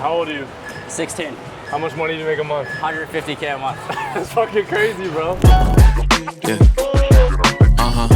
How old are you? 16. How much money do you make a month? 150K a month. That's fucking crazy, bro. Yeah. Come on. Yeah.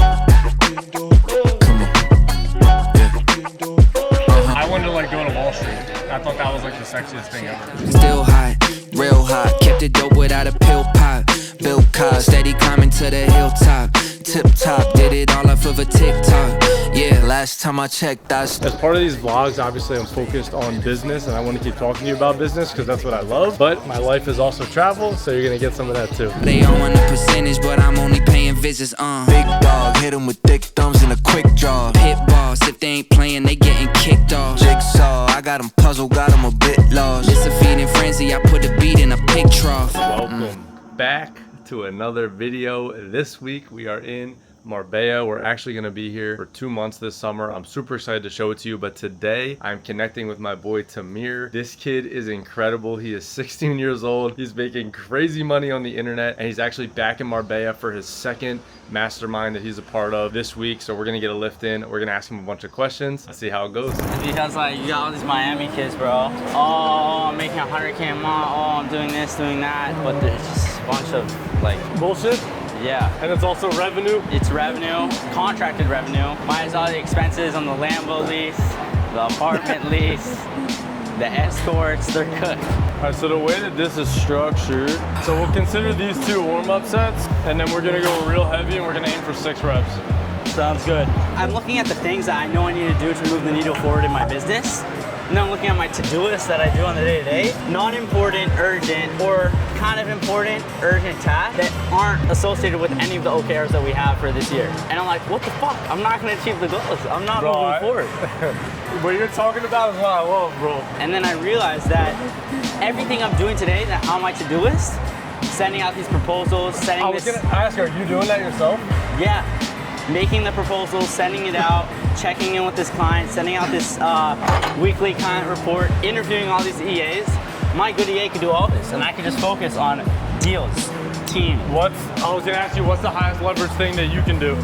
I wanted to like go to Wall Street. I thought that was like the sexiest thing ever. Still hot, real hot. Kept it dope without a pill pop. Bill Cos, steady climbing to the hilltop. Tip top, did it all off of a TikTok. Yeah, last time I checked, that's... As part of these vlogs, obviously I'm focused on business and I want to keep talking to you about business because that's what I love. But my life is also travel, so you're gonna get some of that too. They all want a percentage, but I'm only paying visits, Big dog, hit 'em with thick thumbs and a quick draw. Pit boss, if they ain't playing, they getting kicked off. Jigsaw, I got 'em puzzled, got 'em a bit lost. It's a feeding frenzy, I put a beat in a pig trough. Welcome back to another video. This week we are in Marbella. We're actually going to be here for 2 months this summer. I'm super excited to show it to you, but today I'm connecting with my boy Tamir. This kid is incredible. He is 16 years old. He's making crazy money on the internet, and he's actually back in Marbella for his second mastermind that he's a part of this week. So we're going to get a lift in. We're going to ask him a bunch of questions. Let's see how it goes. Because like you got all these Miami kids, bro. Oh, I'm making 100K a month. Oh, I'm doing this, doing that. But there's just a bunch of like Bullshit. yeah. And it's also revenue. It's revenue, contracted revenue. Minus all the expenses on the Lambo lease, the apartment lease, the escorts, they're good. All right, so the way that this is structured, so we'll consider these 2 warm-up sets, and then we're gonna go real heavy and we're gonna aim for 6 reps. Sounds good. I'm looking at the things that I know I need to do to move the needle forward in my business. And then I'm looking at my to-do list that I do on the day-to-day. Non-important, urgent, or kind of important, urgent tasks that aren't associated with any of the OKRs that we have for this year. And I'm like, what the fuck? I'm not gonna achieve the goals. I'm not moving forward. What you're talking about is what I love, bro. And then I realized that everything I'm doing today that on my to-do list, sending out these proposals, I was gonna ask, are you doing that yourself? Yeah. Making the proposals, sending it out, checking in with this client, sending out this weekly client report, interviewing all these EAs. My good EA could do all this, and I could just focus on deals, team. I was gonna ask you, what's the highest leverage thing that you can do?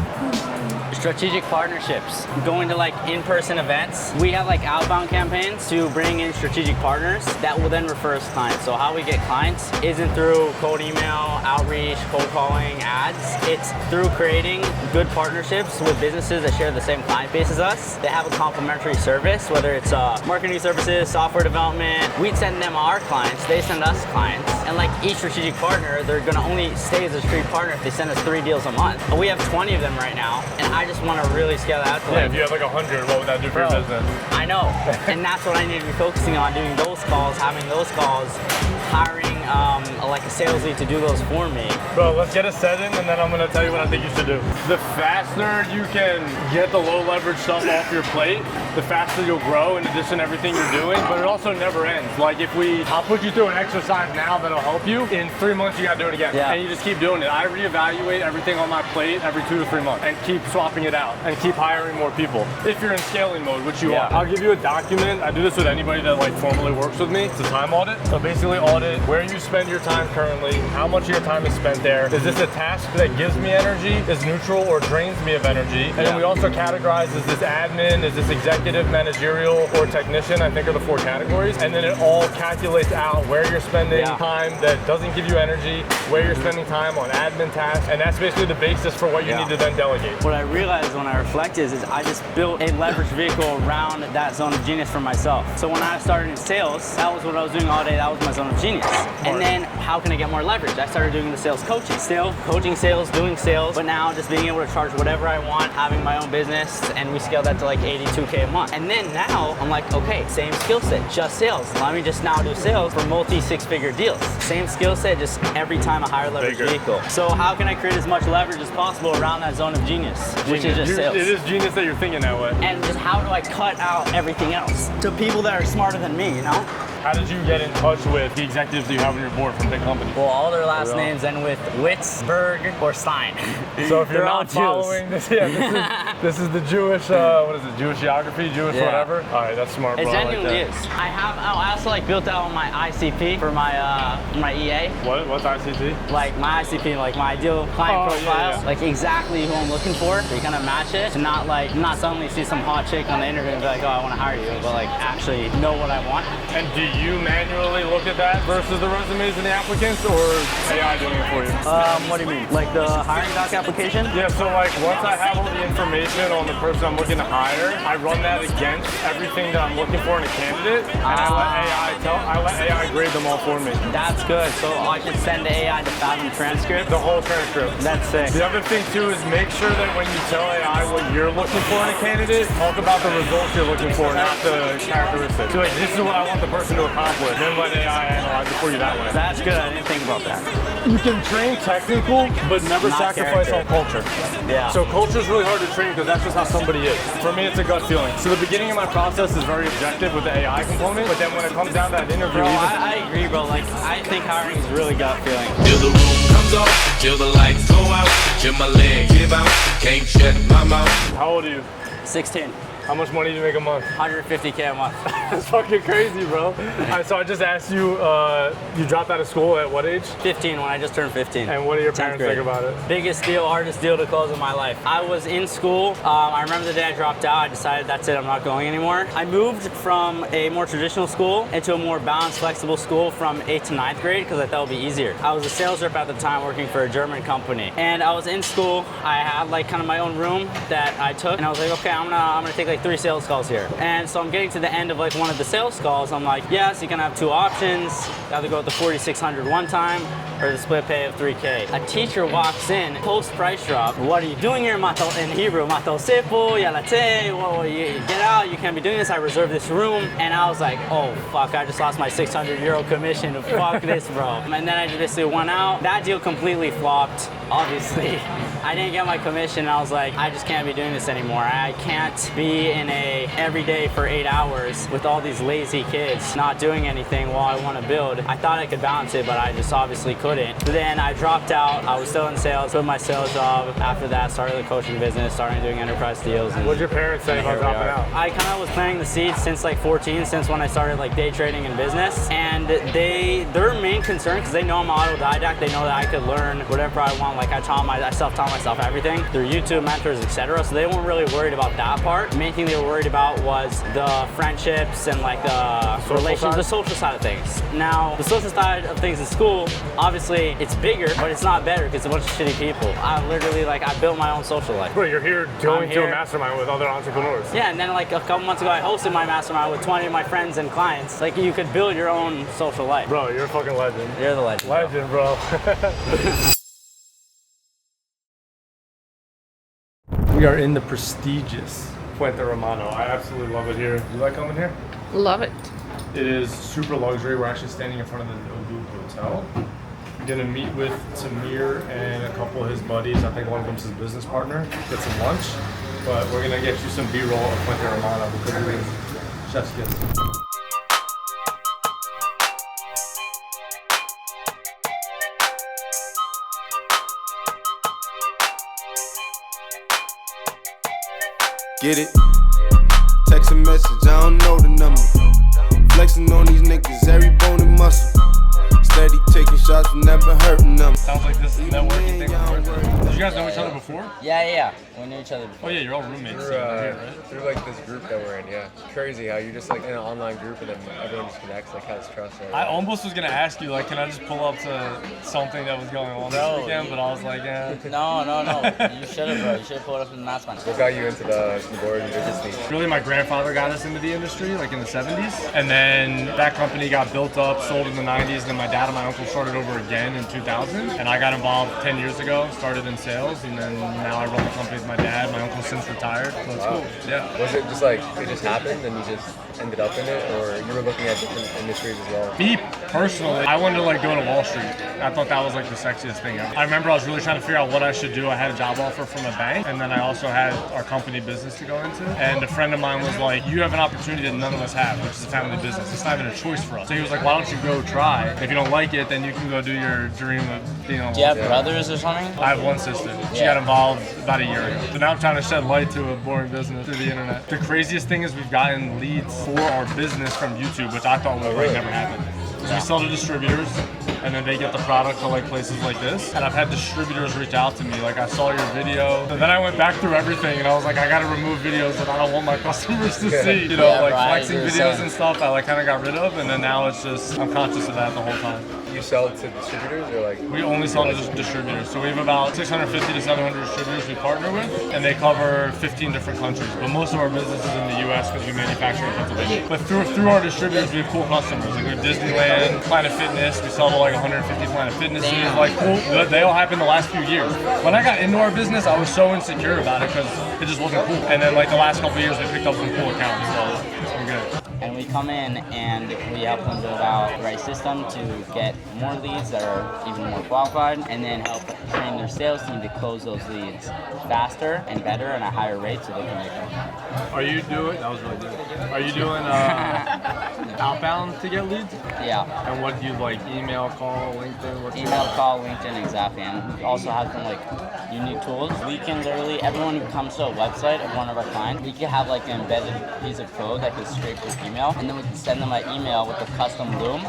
Strategic partnerships, going to like in-person events. We have like outbound campaigns to bring in strategic partners that will then refer us clients. So how we get clients isn't through cold email, outreach, cold calling, ads. It's through creating good partnerships with businesses that share the same client base as us. They have a complementary service, whether it's marketing services, software development. We send them our clients, they send us clients. And like each strategic partner, they're gonna only stay as a strategic partner if they send us 3 deals a month. But we have 20 of them right now, and I just want to really scale that out to If you had like 100, what would that do for your business? I know, and that's what I need to be focusing on, doing those calls, having those calls, hiring like a sales lead to do those for me. Bro, let's get a set in and then I'm gonna tell you what I think you should do. The faster you can get the low leverage stuff off your plate, the faster you'll grow in addition to everything you're doing, but it also never ends. Like I'll put you through an exercise now that'll help you. In 3 months, you gotta do it again. Yeah. And you just keep doing it. I reevaluate everything on my plate every 2 to 3 months and keep swapping it out and keep hiring more people. If you're in scaling mode, which you are. I'll give you a document. I do this with anybody that like formally works with me. It's a time audit. So basically audit where you spend your time currently, how much of your time is spent there. Is this a task that gives me energy, is neutral, or drains me of energy? And then we also categorize, is this admin, is this executive, managerial, or technician? I think are the 4 categories. And then it all calculates out where you're spending time that doesn't give you energy, where you're spending time on admin tasks, and that's basically the basis for what you need to then delegate. What I realized when I reflect is I just built a leverage vehicle around that zone of genius for myself. So when I started in sales, that was what I was doing all day. That was my zone of genius. And then how can I get more leverage? I started doing the sales coaching. Still coaching sales, doing sales, but now just being able to charge whatever I want, having my own business, and we scaled that to like 82K a month. And then now I'm like, okay, same skill set, just sales. Let me just now do sales for multi-6-figure deals. Same skill set, just every time a higher leverage vehicle. So how can I create as much leverage as possible around that zone of genius, which is just sales? It is genius that you're thinking that way. And just how do I cut out everything else to people that are smarter than me, you know? How did you get in touch with the executives that you have on your board from big companies? Well, all their last names end with Witz, Berg, or Stein. So if you're They're all not following this, this is the Jewish, what is it, Jewish geography, Jewish whatever? All right, that's smart, It bro. genuinely is. I also like built out my ICP for my my EA. What's ICT? Like my ICP, like my ideal client profile, yeah. like exactly who I'm looking for. So you kind of match it to not suddenly see some hot chick on the interview and be like, oh, I want to hire you, but like actually know what I want. And do you manually look at that versus the resumes and the applicants, or AI doing it for you? What do you mean? Like the hiring doc application? Yeah, so like once I have all the information on the person I'm looking to hire, I run that against everything that I'm looking for in a candidate, and I let AI grade them all for me. That's good. So I can send the AI to Fathom transcript. The whole transcript. That's sick. The other thing too is make sure that when you tell AI what you're looking for in a candidate, talk about the results you're looking for, not the characteristics. So like, this is what I want the person to accomplish. Then let AI analyze it for you that way. That's good. I didn't think about that. You can train technical, but never Not sacrifice character. on culture. Yeah. So culture is really hard to train because that's just how somebody is. For me, it's a gut feeling. So the beginning of my process is very objective with the AI component, but then when it comes down to that interview, Bro, I agree, bro. Like, I think hiring is really gut feeling. Till the room comes off, till the lights go out, till my leg give out, can't shut my mouth. how old are you? 16. How much money do you make a month? 150K a month. That's fucking crazy, bro. So I just asked you, you dropped out of school at what age? 15 when I just turned 15. And what do your 10th parents grade. think about it? Biggest deal, hardest deal to close in my life. I was in school. I remember the day I dropped out. I decided that's it, I'm not going anymore. I moved from a more traditional school into a more balanced, flexible school from 8th to 9th grade because I thought it would be easier. I was a sales rep at the time working for a German company. And I was in school. I had like kind of my own room that I took. And I was like, okay, I'm gonna take like 3 sales calls here. And so I'm getting to the end of like one of the sales calls. I'm like, yes, you can have 2 options. You either go with the 4,600 one time or the split pay of 3K. A teacher walks in, post price drop. What are you doing here, Mato? In Hebrew, Mato sepo, yalate, whoa, you get out, you can't be doing this. I reserved this room. And I was like, oh fuck, I just lost my 600 euro commission. Fuck this, bro. And then I just basically went out. That deal completely flopped, obviously. I didn't get my commission. I was like, I just can't be doing this anymore. I can't be in a every day for 8 hours with all these lazy kids not doing anything while I want to build. I thought I could balance it, but I just obviously couldn't. So then I dropped out. I was still in sales, quit my sales job. After that, started the coaching business, started doing enterprise deals. And What'd your parents say about here we dropping are. out? I kind of was planting the seeds since like 14, since when I started like day trading in business. And their main concern, because they know I'm an autodidact, they know that I could learn whatever I want. Like I self-taught myself everything through YouTube, mentors, etc. So they weren't really worried about that part. The main thing they were worried about was the friendships and like the relations, the social side of things. Now, the social side of things in school, obviously it's bigger, but it's not better because it's a bunch of shitty people. I literally I built my own social life. Bro, you're here going to a here. mastermind with other entrepreneurs. Yeah, and then like a couple months ago, I hosted my mastermind with 20 of my friends and clients. Like you could build your own social life. Bro, you're a fucking legend. You're the legend. bro. Legend, bro. We are in the prestigious Puente Romano. I absolutely love it here. You like coming here? Love it. It is super luxury. We're actually standing in front of the Nobu Hotel. I'm gonna meet with Tamir and a couple of his buddies. I think one of them's his business partner. Get some lunch, but we're gonna get you some B-roll of Puente Romano because it is chef's kiss. Get it? Text a message, I don't know the number. Flexing on these niggas, every bone and muscle. Steady taking shots, never hurting them. Sounds like this networking thing. Did you guys know each other before? Yeah. We knew each other before. Oh yeah, you're all roommates. Through like this group that we're in, yeah. Crazy how you're just like in an online group and then everyone just connects, like has trust. Right? I almost was gonna ask you, like, can I just pull up to something that was going on this weekend? But I was like, yeah. No. You should have, bro. You should have pulled up in the mastermind. What got you into the board and business scene? Really, my grandfather got us into the industry, like in the 70s. And then that company got built up, sold in the 90s. Then my dad and my uncle started over again in 2000. And I got involved 10 years ago, started in sales. And then now I run the company with my dad. My uncle's since retired, so it's cool. Yeah. Was it just like, it just happened and you just ended up in it? Or you were looking at different industries as well? Me personally, I wanted to like go to Wall Street. I thought that was like the sexiest thing ever. I remember I was really trying to figure out what I should do. I had a job offer from a bank, and then I also had our company business to go into. And a friend of mine was like, you have an opportunity that none of us have, which is a family business. It's not even a choice for us. So he was like, why don't you go try? If you don't like it, then you can go do your dream of being on Do you Wall have Street. brothers or something? I have one sister. She got involved about a year ago. So now I'm trying to shed light to a boring business through the internet. The craziest thing is we've gotten leads for our business from YouTube, which I thought would like never happen. So we sell to distributors. and then they get the product to like places like this. And I've had distributors reach out to me, like I saw your video. And then I went back through everything and I was like, I gotta remove videos that I don't want my customers to see. You know, Yeah, like right, flexing you're videos saying. and stuff I like kind of got rid of. And then now it's just, I'm conscious of that the whole time. You sell it to distributors or like? We only sell to distributors. So we have about 650 to 700 distributors we partner with, and they cover 15 different countries. But most of our business is in the US because we manufacture in Pennsylvania. But through our distributors, we have cool customers. Like we have Disneyland, Planet Fitness. We sell to like 150 Planet Fitnesses. Damn. Like cool. They all happened the last few years. When I got into our business, I was so insecure about it because it just wasn't cool. And then like the last couple of years, we picked up some cool accounts. So I'm good. And we come in and we help them build out the right system to get more leads that are even more qualified, and then help train their sales team to close those leads faster and better and at a higher rate so they can make them. Are you doing? That was really good. Are you doing outbound to get leads? Yeah. And what do you like? Email, call, LinkedIn? What's Email, call, LinkedIn, exactly. And we also have some like unique tools. We can literally, everyone who comes to a website of one of our clients, we can have like an embedded piece of code that can scrape their email, and then we can send them an email with a custom Loom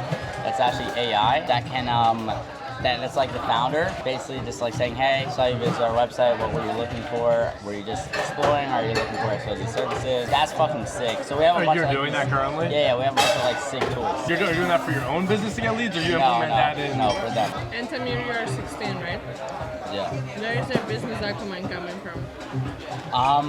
that's actually AI that can then it's like the founder basically just like saying, hey, saw you visit our website, what were you looking for? Were you just exploring? Are you looking for XYZ services? That's fucking sick. So we have a bunch You're of doing that currently? Yeah, we have a bunch of like sick tools. You're doing that for your own business to get leads, or you No, implement that in? no, for them. And Tamir, you are 16, right? Yeah. Where is your business acumen coming from?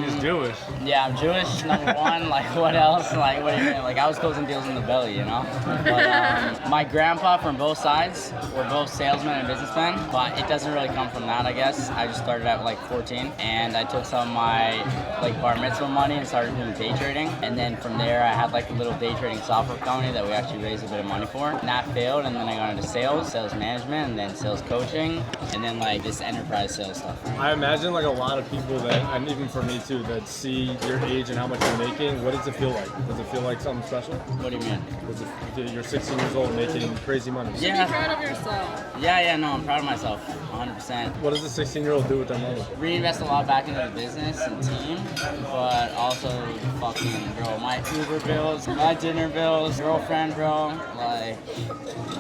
He's Jewish. Yeah, I'm Jewish, number one. Like, what else? Like, what do you mean? Like, I was closing deals in the belly, you know? But my grandpa from both sides were both salesmen and businessmen, but it doesn't really come from that, I guess. I just started at like 14, and I took some of my like bar mitzvah money and started doing day trading. And then from there, I had like a little day trading software company that we actually raised a bit of money for. And that failed, and then I got into sales management, and then sales coaching, and then like this enterprise sales stuff. I imagine like a lot of people that, and even for me too, that see your age and how much you're making. What does it feel like? Does it feel like something special? What do you mean? Does it, you're 16 years old making crazy money. Yeah. Be proud of yourself. Yeah, no, I'm proud of myself, 100%. What does a 16-year-old do with their money? Reinvest a lot back into the business and team, but also fucking, bro, my Uber bills, my dinner bills, girlfriend, bro, like.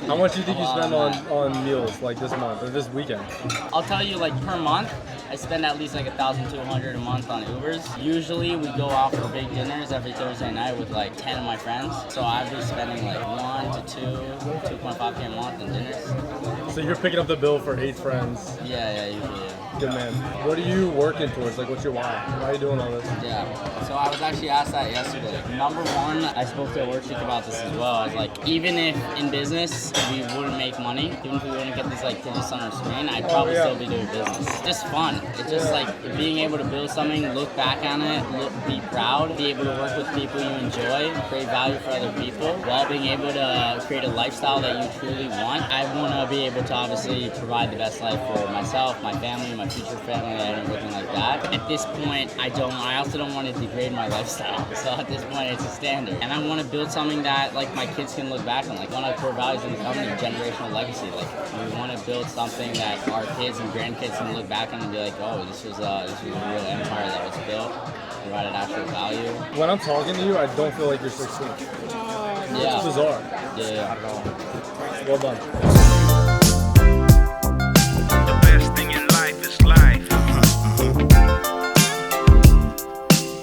How much do you think you a lot spend of on meals like this month or this weekend? I'll tell you, like per month, I spend at least like $1,200 a month on Ubers. Usually we go out for big dinners every Thursday night with like 10 of my friends. So I'd be spending like 1 to 2.5K a month on dinners. So you're picking up the bill for 8 friends. Yeah, usually, yeah. Good man. What are you working towards? Like, what's your why? Why are you doing all this? Yeah. So I was actually asked that yesterday. Number one, I spoke to a worksheet about this as well. I was like, even if in business we wouldn't make money, even if we wouldn't get these like digits on our screen, I'd probably still be doing business. It's just fun. It's just like being able to build something, look back on it, be proud, be able to work with people you enjoy, create value for other people, while being able to create a lifestyle that you truly want. I want to be able to obviously provide the best life for myself, my family, my future family, and everything like that. At this point, I also don't want to degrade my lifestyle. So at this point, it's a standard. And I want to build something that like my kids can look back on. Like one of the core values in the company, generational legacy. Like we want to build something that our kids and grandkids can look back on and be like, oh, this was a real empire that was built, provided actual value. When I'm talking to you, I don't feel like you're 16. Yeah. It's bizarre. Yeah. Well done. The best thing in life is life.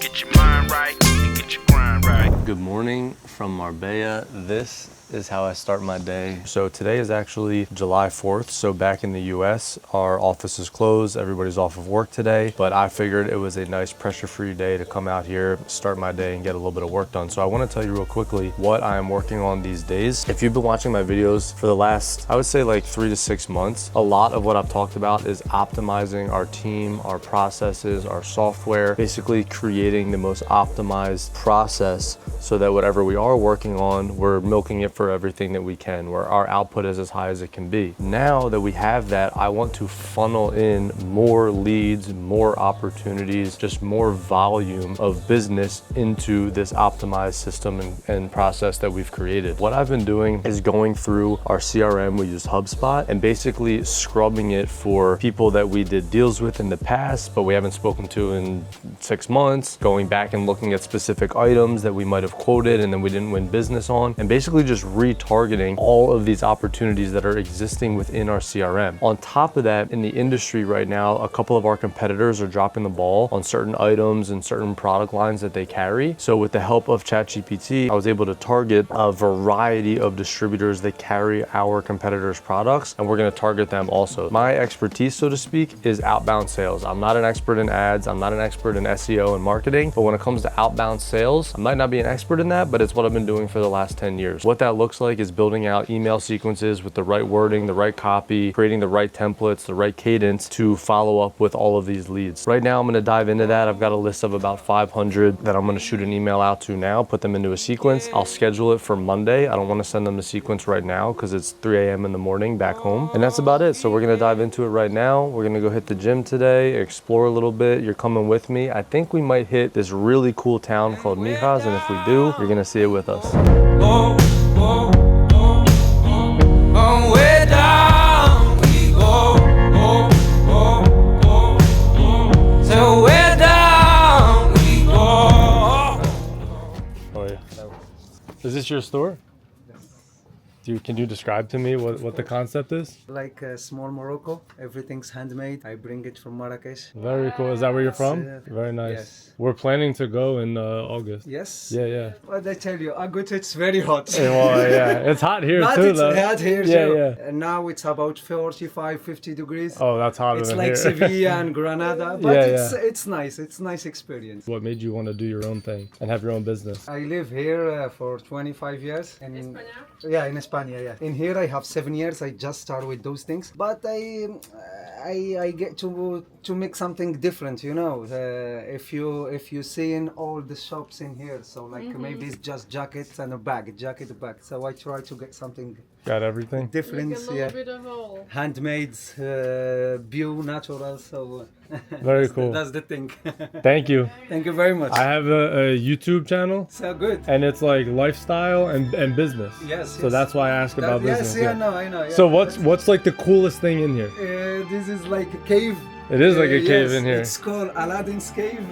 Get your mind right and get your grind right. Good morning from Marbella. This is how I start my day. So today is actually July 4th. So back in the US, our office is closed. Everybody's off of work today, but I figured it was a nice pressure-free day to come out here, start my day and get a little bit of work done. So I want to tell you real quickly what I am working on these days. If you've been watching my videos for the last, I would say like 3 to 6 months, a lot of what I've talked about is optimizing our team, our processes, our software, basically creating the most optimized process so that whatever we are working on, we're milking it for everything that we can, where our output is as high as it can be. Now that we have that, I want to funnel in more leads, more opportunities, just more volume of business into this optimized system and process that we've created. What I've been doing is going through our CRM, we use HubSpot, and basically scrubbing it for people that we did deals with in the past, but we haven't spoken to in 6 months, going back and looking at specific items that we might have quoted and then we didn't win business on, and basically just retargeting all of these opportunities that are existing within our CRM. On top of that, in the industry right now, a couple of our competitors are dropping the ball on certain items and certain product lines that they carry. So with the help of ChatGPT, I was able to target a variety of distributors that carry our competitors' products, and we're gonna target them also. My expertise, so to speak, is outbound sales. I'm not an expert in ads, I'm not an expert in SEO and marketing, but when it comes to outbound sales, I might not be an expert in that, but it's what I've been doing for the last 10 years. What that looks like is building out email sequences with the right wording, the right copy, creating the right templates, the right cadence to follow up with all of these leads. Right now, I'm gonna dive into that. I've got a list of about 500 that I'm gonna shoot an email out to now, put them into a sequence. I'll schedule it for Monday. I don't wanna send them the sequence right now because it's 3 a.m. in the morning back home. And that's about it. So we're gonna dive into it right now. We're gonna go hit the gym today, explore a little bit. You're coming with me. I think we might hit this really cool town called Mijas, and if we do, you're gonna see it with us. Way down we go. So way down we go. Oh yeah. Is this your store? Can you describe to me what the concept is? Like a small Morocco, everything's handmade. I bring it from Marrakesh. Very cool. Is that where you're from? Very nice. Yes. We're planning to go in August. Yes? Yeah. What did I tell you? Agut, it's very hot. Well, yeah. It's hot here too, It's though. hot here too. Yeah. And now it's about 45, 50 degrees. Oh, that's hotter It's than like here. Sevilla and Granada, but Yeah, it's nice. It's a nice experience. What made you want to do your own thing and have your own business? I live here for 25 years. In España, yeah. In here I have 7 years. I just started with those things, but I get to make something different, you know. If you see in all the shops in here, so like maybe it's just jackets and a bag, So I try to get something. Got everything? Different, Like a little bit of all. Handmade, bio, natural. So Very cool. That's the thing. Thank you. Thank you very much. I have a YouTube channel. So good. And it's like lifestyle and business. Yes. So that's why I ask about business. Yes, I know. Yeah. So what's like the coolest thing in here? This is like a cave. It is like a cave yes, in here. It's called Aladdin's Cave.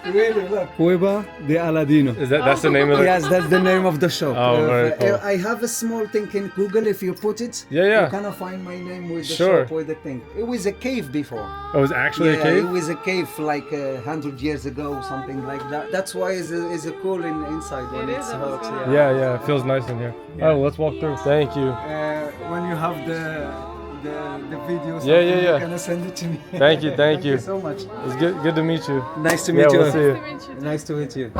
Really, look. Cueva de Aladino. That's the name of it? Yes, that's the name of the shop. Oh, very cool. I have a small thing in Google. If you put it, Yeah. you kind find my name with the Sure. shop with the thing. It was a cave before. Oh, it was actually a cave? It was a cave like 100 years ago, something like that. That's why it's a cool inside when it's hot. Yeah. It feels nice in here. Oh, let's walk through. Thank you. When you have the video, Yeah. you can send it to me. Thank you. Thank you so much. It's good to meet you. Nice to meet you. We'll see you. Nice to meet you.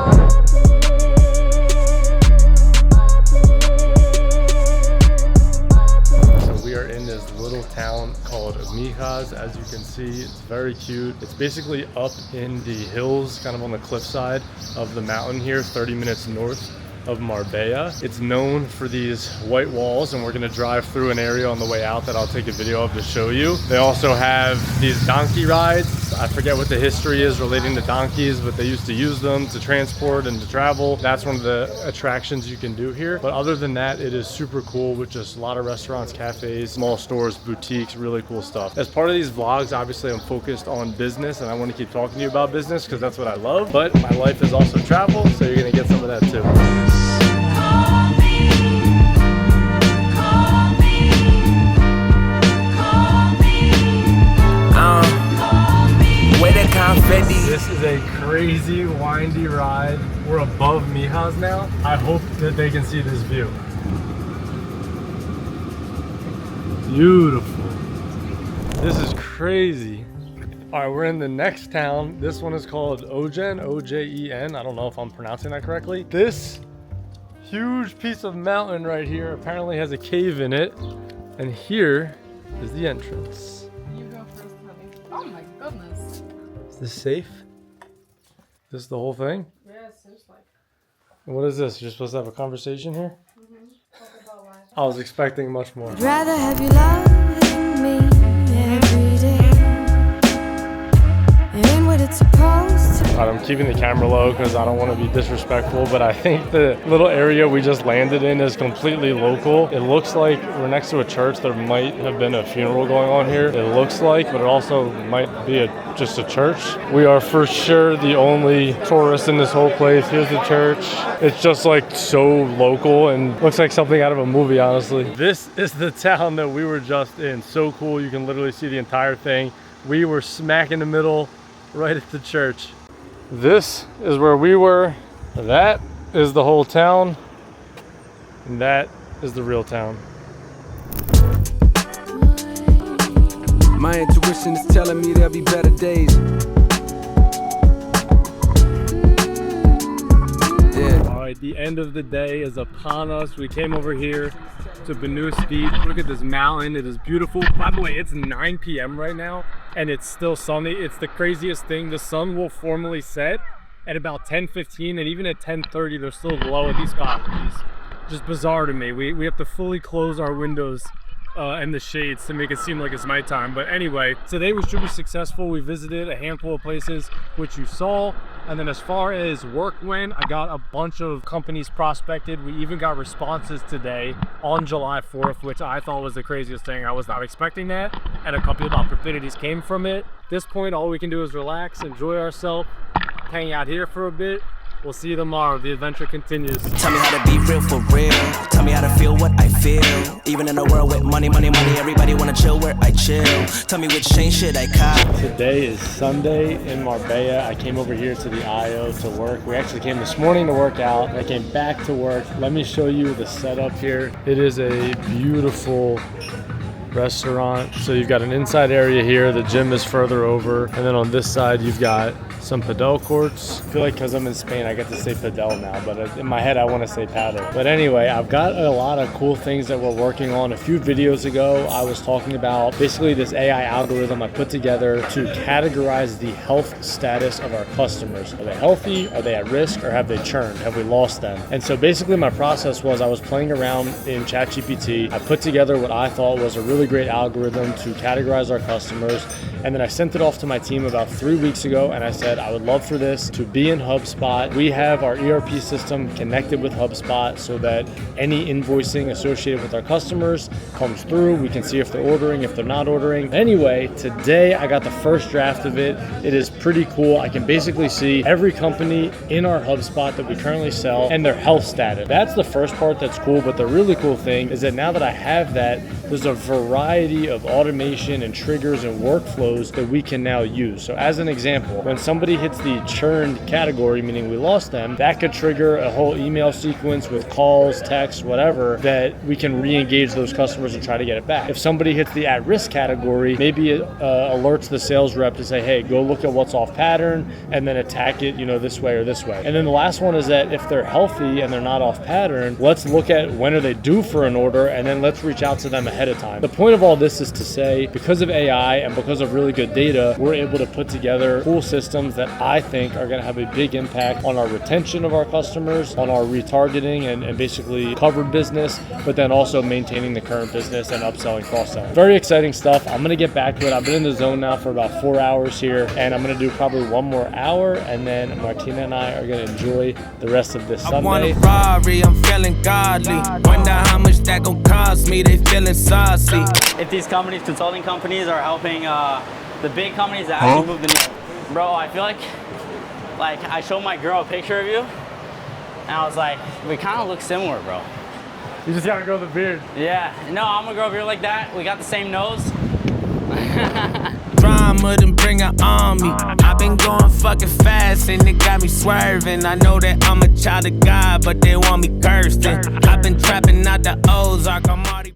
So we are in this little town called Mijas. As you can see, it's very cute. It's basically up in the hills, kind of on the cliffside of the mountain here, 30 minutes north of Marbella. It's known for these white walls, and we're gonna drive through an area on the way out that I'll take a video of to show you. They also have these donkey rides. I forget what the history is relating to donkeys, but they used to use them to transport and to travel. That's one of the attractions you can do here. But other than that, it is super cool with just a lot of restaurants, cafes, small stores, boutiques, really cool stuff. As part of these vlogs, obviously I'm focused on business, and I want to keep talking to you about business because that's what I love. But my life is also travel, so you're gonna get some of that too. This is a crazy windy ride. We're above Mijas now. I hope that they can see this view. Beautiful. This is crazy. All right, we're in the next town. This one is called Ojen, O-J-E-N. I don't know if I'm pronouncing that correctly. This huge piece of mountain right here apparently has a cave in it. And here is the entrance. You go first, honey. Oh my goodness. Is this safe? Is this the whole thing? Yeah, it seems like. What is this? You're supposed to have a conversation here? Talk about life. I was expecting much more. I'd rather have you loving me every day. And what it's supposed to. I'm keeping the camera low because I don't want to be disrespectful, but I think the little area we just landed in is completely local. It looks like we're next to a church. There might have been a funeral going on here. It looks like, but it also might be just a church. We are for sure the only tourists in this whole place. Here's the church. It's just like so local and looks like something out of a movie, honestly. This is the town that we were just in. So cool. You can literally see the entire thing. We were smack in the middle, right at the church. This is where we were. That is the whole town. And that is the real town. My intuition is telling me there'll be better days. Yeah. All right, the end of the day is upon us. We came over here to Banu Steep. Look at this mountain. It is beautiful. By the way, it's 9 p.m. right now and it's still sunny. It's the craziest thing. The sun will formally set at about 10:15, and even at 10:30 they're still low at these properties. Just bizarre to me. We have to fully close our windows and the shades to make it seem like it's nighttime. But anyway, today was super successful. We visited a handful of places, which you saw. And then as far as work went, I got a bunch of companies prospected. We even got responses today on July 4th, which I thought was the craziest thing. I was not expecting that. And a couple of opportunities came from it. At this point, all we can do is relax, enjoy ourselves, hang out here for a bit. We'll see you tomorrow. The adventure continues. Tell me how to be real for real. Tell me how to feel what I feel. Even in a world with money, everybody wanna chill where I chill. Tell me which chain should I cop. Today is Sunday in Marbella. I came over here to the IO to work. We actually came this morning to work out. I came back to work. Let me show you the setup here. It is a beautiful restaurant. So you've got an inside area here. The gym is further over. And then on this side, you've got some padel courts. I feel like because I'm in Spain, I get to say padel now, but in my head, I want to say paddle. But anyway, I've got a lot of cool things that we're working on. A few videos ago, I was talking about basically this AI algorithm I put together to categorize the health status of our customers. Are they healthy? Are they at risk? Or have they churned? Have we lost them? And so basically my process was I was playing around in ChatGPT. I put together what I thought was a really great algorithm to categorize our customers. And then I sent it off to my team about 3 weeks ago, and I said, I would love for this to be in HubSpot. We have our ERP system connected with HubSpot so that any invoicing associated with our customers comes through. We can see if they're ordering, if they're not ordering. Anyway, today I got the first draft of it. It is pretty cool. I can basically see every company in our HubSpot that we currently sell and their health status. That's the first part that's cool, but the really cool thing is that now that I have that, there's a variety of automation and triggers and workflows that we can now use. So as an example, when somebody hits the churned category, meaning we lost them, that could trigger a whole email sequence with calls, texts, whatever, that we can re-engage those customers and try to get it back. If somebody hits the at-risk category, maybe it alerts the sales rep to say, hey, go look at what's off pattern and then attack it, this way or this way. And then the last one is that if they're healthy and they're not off pattern, let's look at when are they due for an order and then let's reach out to them ahead of time. The point of all this is to say, because of AI and because of really good data, we're able to put together cool systems that I think are going to have a big impact on our retention of our customers, on our retargeting and basically covered business, but then also maintaining the current business and upselling, cross-selling. Very exciting stuff. I'm going to get back to it. I've been in the zone now for about 4 hours here, and I'm going to do probably one more hour, and then Martina and I are going to enjoy the rest of this Sunday. I want a Ferrari, I'm feeling godly. Wonder how much that gon' cost me, they feeling saucy. If these companies, consulting companies, are helping the big companies that actually move the needle. Bro, I feel like I showed my girl a picture of you, and I was like, we kind of look similar, bro. You just gotta grow the beard. Yeah, no, I'm gonna grow a beard like that. We got the same nose. Drama, then bring it on me. I've been going fucking fast and it got me swerving. I know that I'm a child of God, but they want me cursed. I've been trapping out the Ozark. I'm already